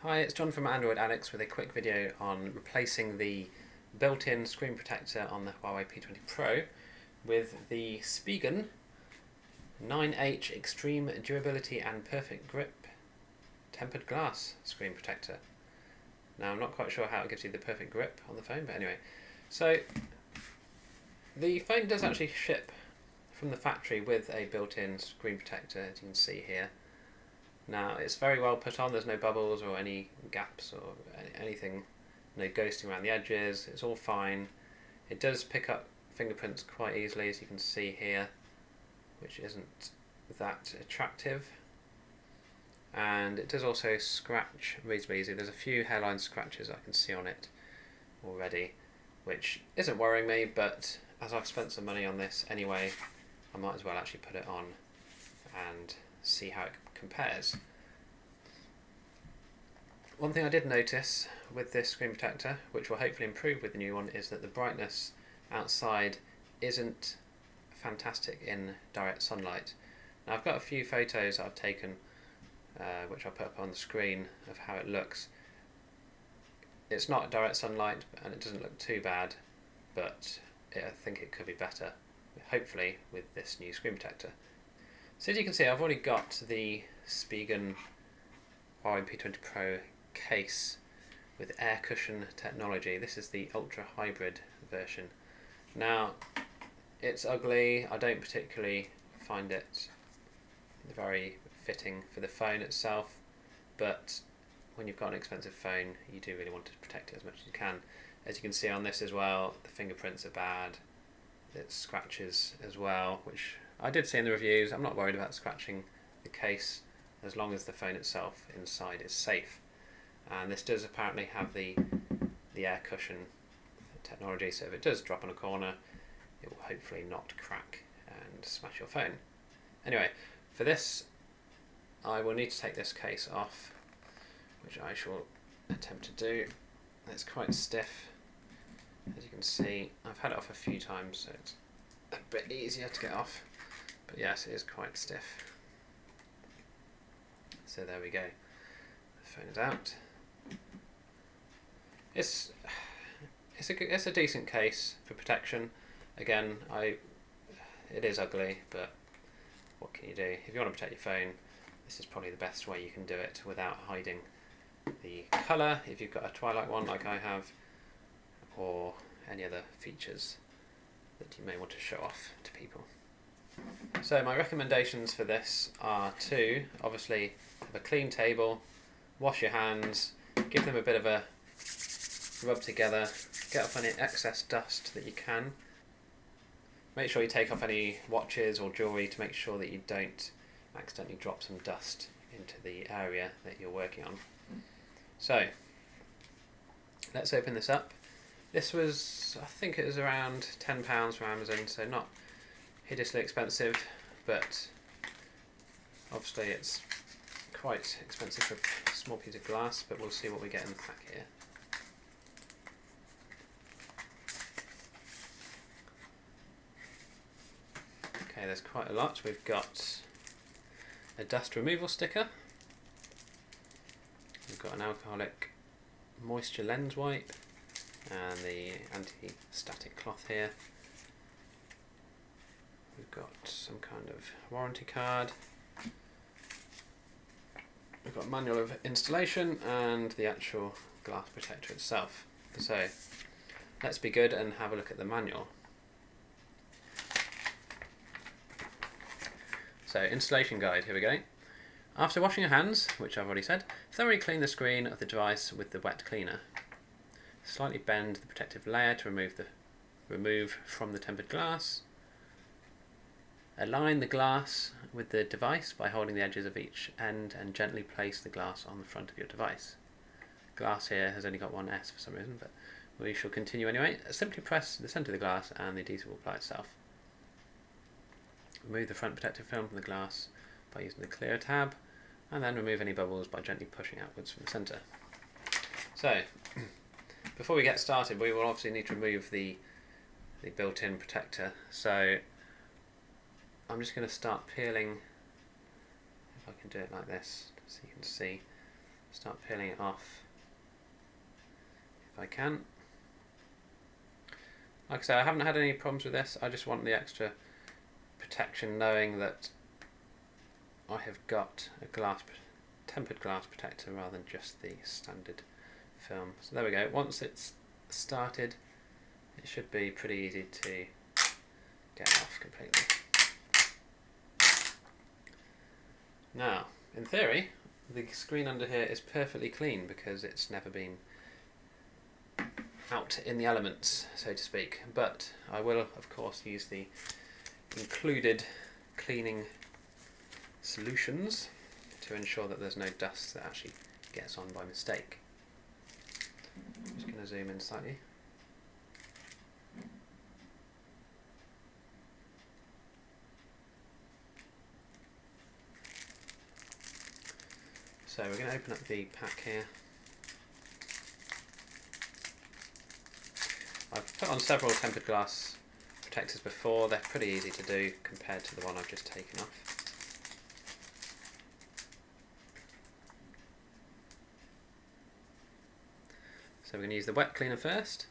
Hi, it's John from Android Addicts with a quick video on replacing the built-in screen protector on the Huawei P20 Pro with the Spigen 9H Extreme Durability and Perfect Grip Tempered Glass Screen Protector. Now I'm not quite sure how it gives you the perfect grip on the phone, but anyway. So the phone does actually ship from the factory with a built-in screen protector, as you can see here. Now it's very well put on, there's no bubbles or any gaps or anything, no ghosting around the edges, it's all fine. It does pick up fingerprints quite easily, as you can see here, which isn't that attractive. And it does also scratch reasonably easily. There's a few hairline scratches I can see on it already, which isn't worrying me, but as I've spent some money on this anyway, I might as well actually put it on and see how it compares. One thing I did notice with this screen protector, which will hopefully improve with the new one, is that the brightness outside isn't fantastic in direct sunlight. Now I've got a few photos I've taken which I'll put up on the screen of how it looks. It's not direct sunlight and it doesn't look too bad, but I think it could be better, hopefully, with this new screen protector. So as you can see, I've already got the Spigen Huawei P20 Pro case with air cushion technology. This is the Ultra Hybrid version. Now, it's ugly. I don't particularly find it very fitting for the phone itself, but when you've got an expensive phone, you do really want to protect it as much as you can. As you can see on this as well, the fingerprints are bad. It scratches as well, which I did see in the reviews. I'm not worried about scratching the case as long as the phone itself inside is safe. And this does apparently have the air cushion technology, so if it does drop on a corner, it will hopefully not crack and smash your phone. Anyway, for this I will need to take this case off, which I shall attempt to do. It's quite stiff, as you can see. I've had it off a few times, so it's a bit easier to get off. But yes, it is quite stiff. So there we go. The phone is out. It's a decent case for protection. Again, it is ugly, but what can you do? If you want to protect your phone, this is probably the best way you can do it without hiding the colour, if you've got a Twilight one like I have, or any other features that you may want to show off to people. So my recommendations for this are to obviously have a clean table, wash your hands, give them a bit of a rub together, get off any excess dust that you can. Make sure you take off any watches or jewellery to make sure that you don't accidentally drop some dust into the area that you're working on. So let's open this up. This was, I think it was around £10 from Amazon, so not hideously expensive, but obviously it's quite expensive for a small piece of glass, but we'll see what we get in the pack here. Okay, there's quite a lot. We've got a dust removal sticker. We've got an alcoholic moisture lens wipe and the anti-static cloth here. We've got some kind of warranty card. We've got a manual of installation and the actual glass protector itself. So let's be good and have a look at the manual. So, installation guide, here we go. After washing your hands, which I've already said, thoroughly clean the screen of the device with the wet cleaner. Slightly bend the protective layer to remove from the tempered glass. Align the glass with the device by holding the edges of each end and gently place the glass on the front of your device. Glass here has only got one S for some reason, but we shall continue anyway. Simply press the centre of the glass and the adhesive will apply itself. Remove the front protective film from the glass by using the clear tab, and then remove any bubbles by gently pushing outwards from the centre. So, before we get started, we will obviously need to remove the built-in protector. So, I'm just going to start peeling, if I can do it like this, so you can see. start peeling it off if I can. Like I say, I haven't had any problems with this. I just want the extra protection, knowing that I have got a tempered glass protector rather than just the standard film. So there we go. Once it's started, it should be pretty easy to get off completely. Now, in theory, the screen under here is perfectly clean because it's never been out in the elements, so to speak, but I will of course use the included cleaning solutions to ensure that there's no dust that actually gets on by mistake. I'm just going to zoom in slightly. So we're going to open up the pack here. I've put on several tempered glass protectors before. They're pretty easy to do compared to the one I've just taken off. So we're going to use the wet cleaner first.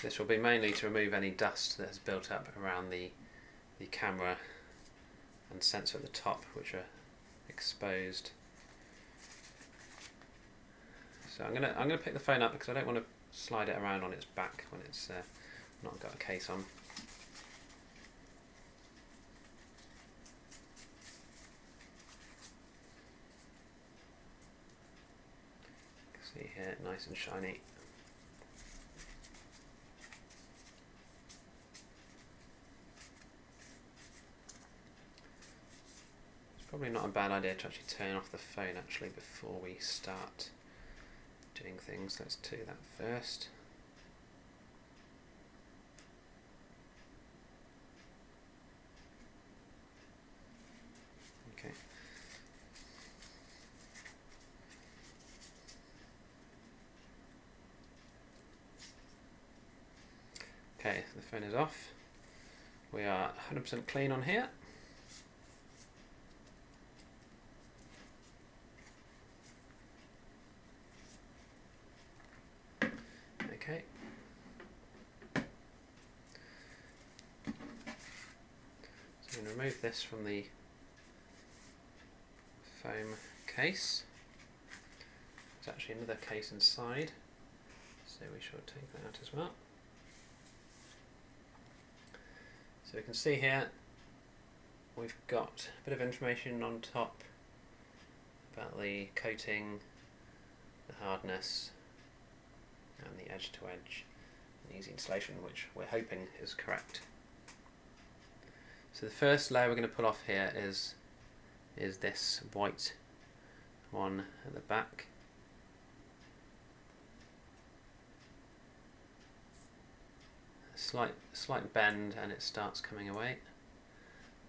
This will be mainly to remove any dust that has built up around the camera and sensor at the top, which are exposed. So I'm gonna pick the phone up because I don't want to slide it around on its back when it's not got a case on. See here, nice and shiny. Probably not a bad idea to actually turn off the phone actually before we start doing things. Let's do that first. Okay. Okay, the phone is off. We are 100% clean on here. Okay. So I'm going to remove this from the foam case. There's actually another case inside, so we should take that out as well. So we can see here we've got a bit of information on top about the coating, the hardness, and the edge to edge and easy installation, which we're hoping is correct. So the first layer we're going to pull off here is this white one at the back. A slight bend and it starts coming away.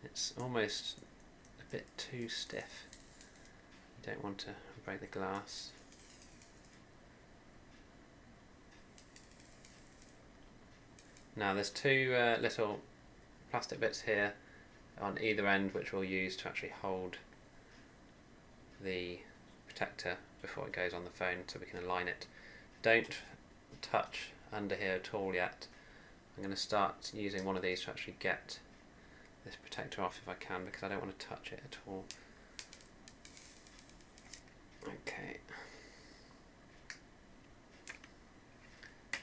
It's almost a bit too stiff. You don't want to break the glass. Now there's two little plastic bits here on either end which we'll use to actually hold the protector before it goes on the phone so we can align it. Don't touch under here at all yet. I'm going to start using one of these to actually get this protector off if I can, because I don't want to touch it at all. Okay.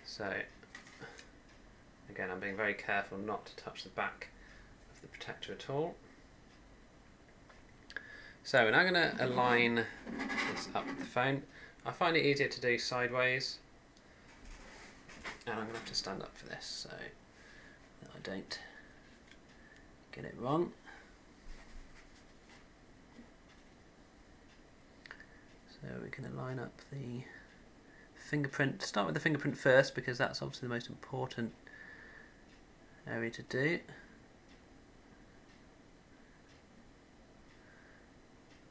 So again, I'm being very careful not to touch the back of the protector at all. So we're now going to align this up with the phone. I find it easier to do sideways, and I'm going to have to stand up for this so that I don't get it wrong. So we're going to line up the fingerprint. Start with the fingerprint first because that's obviously the most important area to do.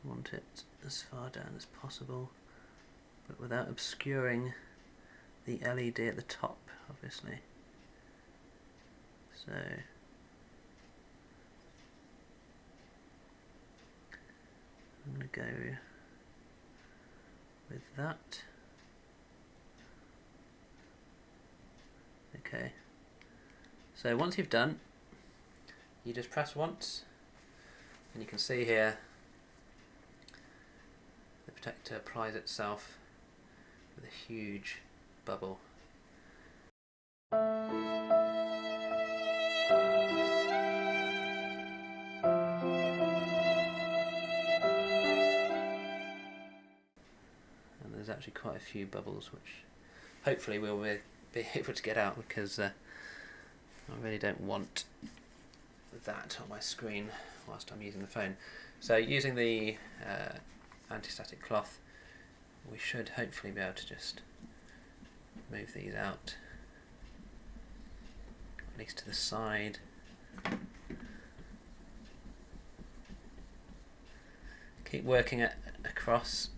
Want it as far down as possible, but without obscuring the LED at the top, obviously. So I'm going to go with that. Okay, so once you've done, you just press once and you can see here the protector applies itself with a huge bubble. And there's actually quite a few bubbles which hopefully we'll be able to get out, because I really don't want that on my screen whilst I'm using the phone. So using the anti-static cloth, we should hopefully be able to just move these out, at least to the side. Keep working it across.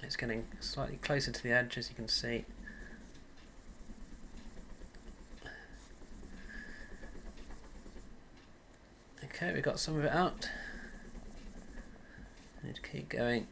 It's getting slightly closer to the edge, as you can see. Okay, we've got some of it out. I need to keep going.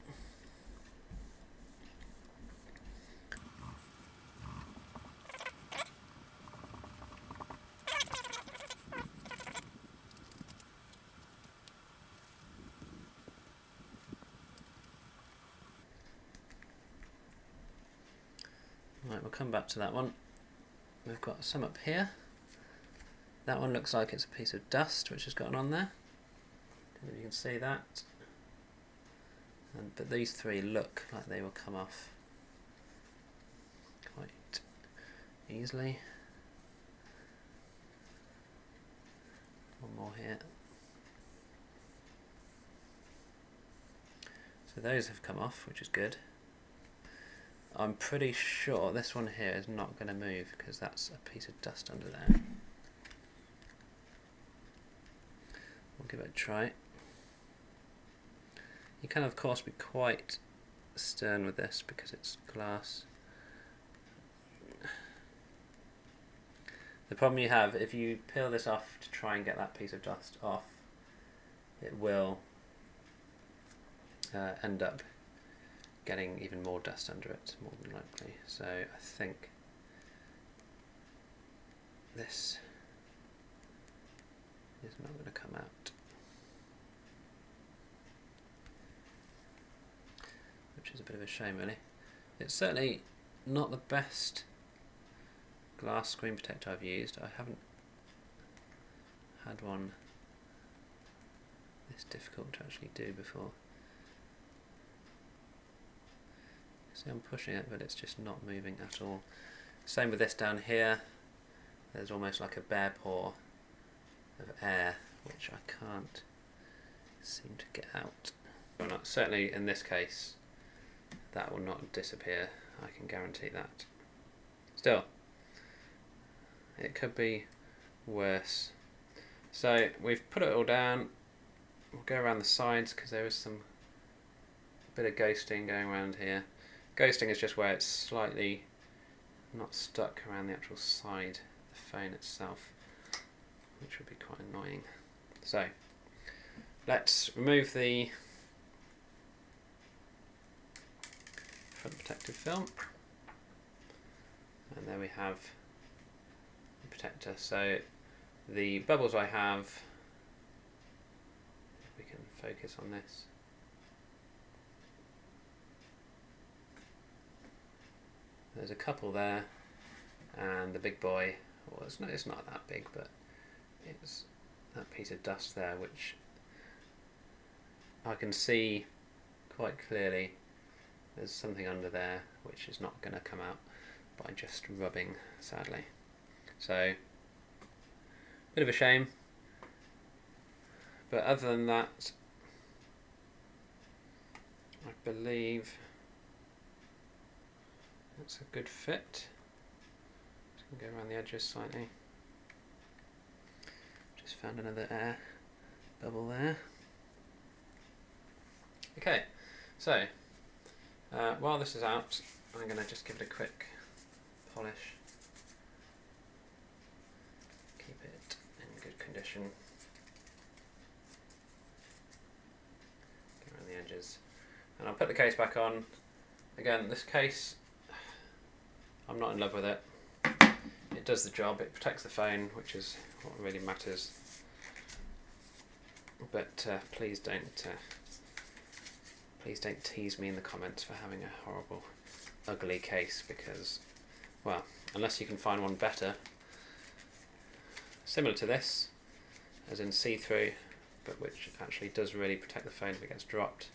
Right, we'll come back to that one. We've got some up here. That one looks like it's a piece of dust which has gotten on there. Don't know if you can see that. But these three look like they will come off quite easily. One more here. So those have come off, which is good. I'm pretty sure this one here is not going to move because that's a piece of dust under there. We'll give it a try. You can of course be quite stern with this because it's glass. The problem you have, if you peel this off to try and get that piece of dust off, it will end up getting even more dust under it, more than likely. So I think this is not going to come out, which is a bit of a shame really. It's certainly not the best glass screen protector I've used. I haven't had one this difficult to actually do before. See, I'm pushing it, but it's just not moving at all. Same with this down here. There's almost like a bare pore of air, which I can't seem to get out. Well, not, certainly in this case, that will not disappear. I can guarantee that. Still, it could be worse. So we've put it all down. We'll go around the sides because there is some bit of ghosting going around here. Ghosting is just where it's slightly not stuck around the actual side of the phone itself, which would be quite annoying. So let's remove the front protective film, and there we have the protector. So the bubbles I have, if we can focus on this, there's a couple there, and the big boy, well, it's not that big, but it's that piece of dust there, which I can see quite clearly. There's something under there which is not going to come out by just rubbing, sadly. So, bit of a shame, but other than that, I believe that's a good fit. Just going to go around the edges slightly. Just found another air bubble there. Okay, so while this is out, I'm going to just give it a quick polish. condition. Go around the edges. And I'll put the case back on. Again, this case, I'm not in love with it. It does the job, it protects the phone, which is what really matters. But please don't tease me in the comments for having a horrible, ugly case, because, well, unless you can find one better, similar to this, as in see-through, but which actually does really protect the phone if it gets dropped,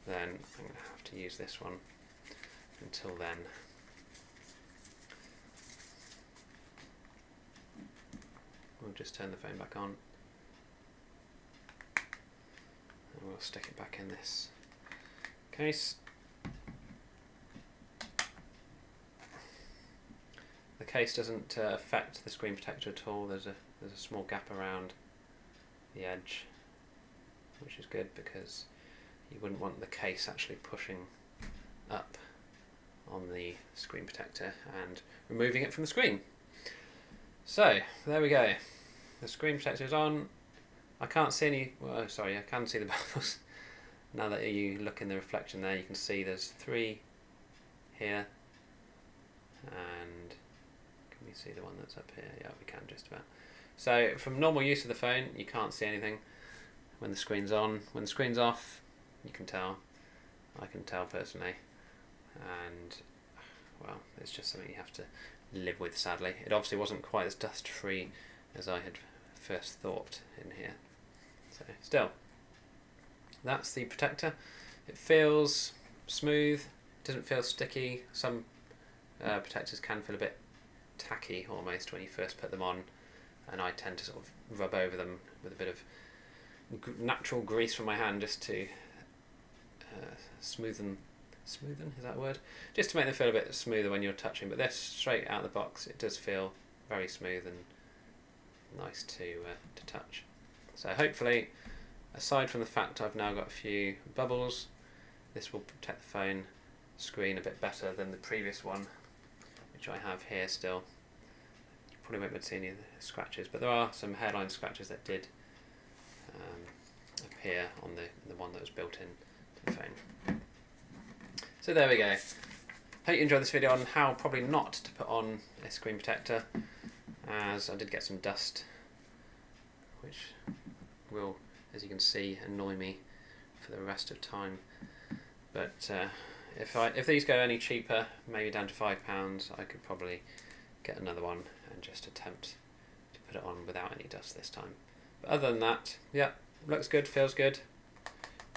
then I'm going to have to use this one. Until then, we'll just turn the phone back on and we'll stick it back in this case. The case doesn't affect the screen protector at all. There's a small gap around the edge, which is good because you wouldn't want the case actually pushing up on the screen protector and removing it from the screen. So there we go. The screen protector is on. I can't see any. Well, sorry, I can see the bubbles. Now that you look in the reflection there, you can see there's 3 here, and can we see the one that's up here? Yeah, we can just about. So from normal use of the phone, you can't see anything when the screen's on. When the screen's off, you can tell. I can tell personally. And well, it's just something you have to live with, sadly. It obviously wasn't quite as dust free as I had first thought in here. So still, that's the protector. It feels smooth, doesn't feel sticky. Some protectors can feel a bit tacky almost when you first put them on, and I tend to sort of rub over them with a bit of natural grease from my hand just to smoothen, is that a word? Just to make them feel a bit smoother when you're touching. But this, straight out of the box, it does feel very smooth and nice to touch. So hopefully, aside from the fact I've now got a few bubbles, this will protect the phone screen a bit better than the previous one, which I have here still. You probably won't be able to see any of the scratches, but there are some hairline scratches that did appear on the one that was built in to the phone. So there we go. Hope you enjoyed this video on how probably not to put on a screen protector, as I did get some dust, which will, as you can see, annoy me for the rest of time. But if these go any cheaper, maybe down to £5, I could probably get another one and just attempt to put it on without any dust this time. But other than that, yeah, looks good, feels good.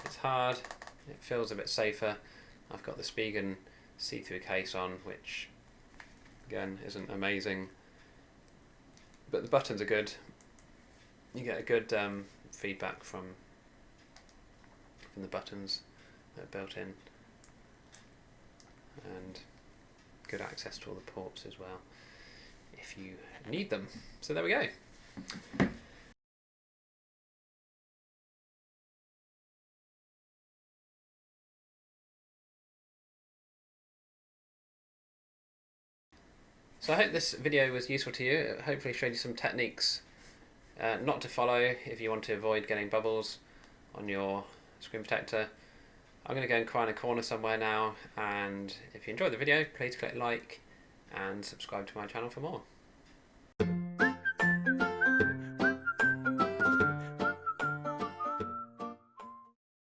It's hard, it feels a bit safer. I've got the Spigen see-through case on, which again isn't amazing, but the buttons are good. You get a good feedback from the buttons that are built in, and good access to all the ports as well if you need them. So there we go. So I hope this video was useful to you. It hopefully showed you some techniques not to follow if you want to avoid getting bubbles on your screen protector. I'm going to go and cry in a corner somewhere now, and if you enjoyed the video, please click like and subscribe to my channel for more.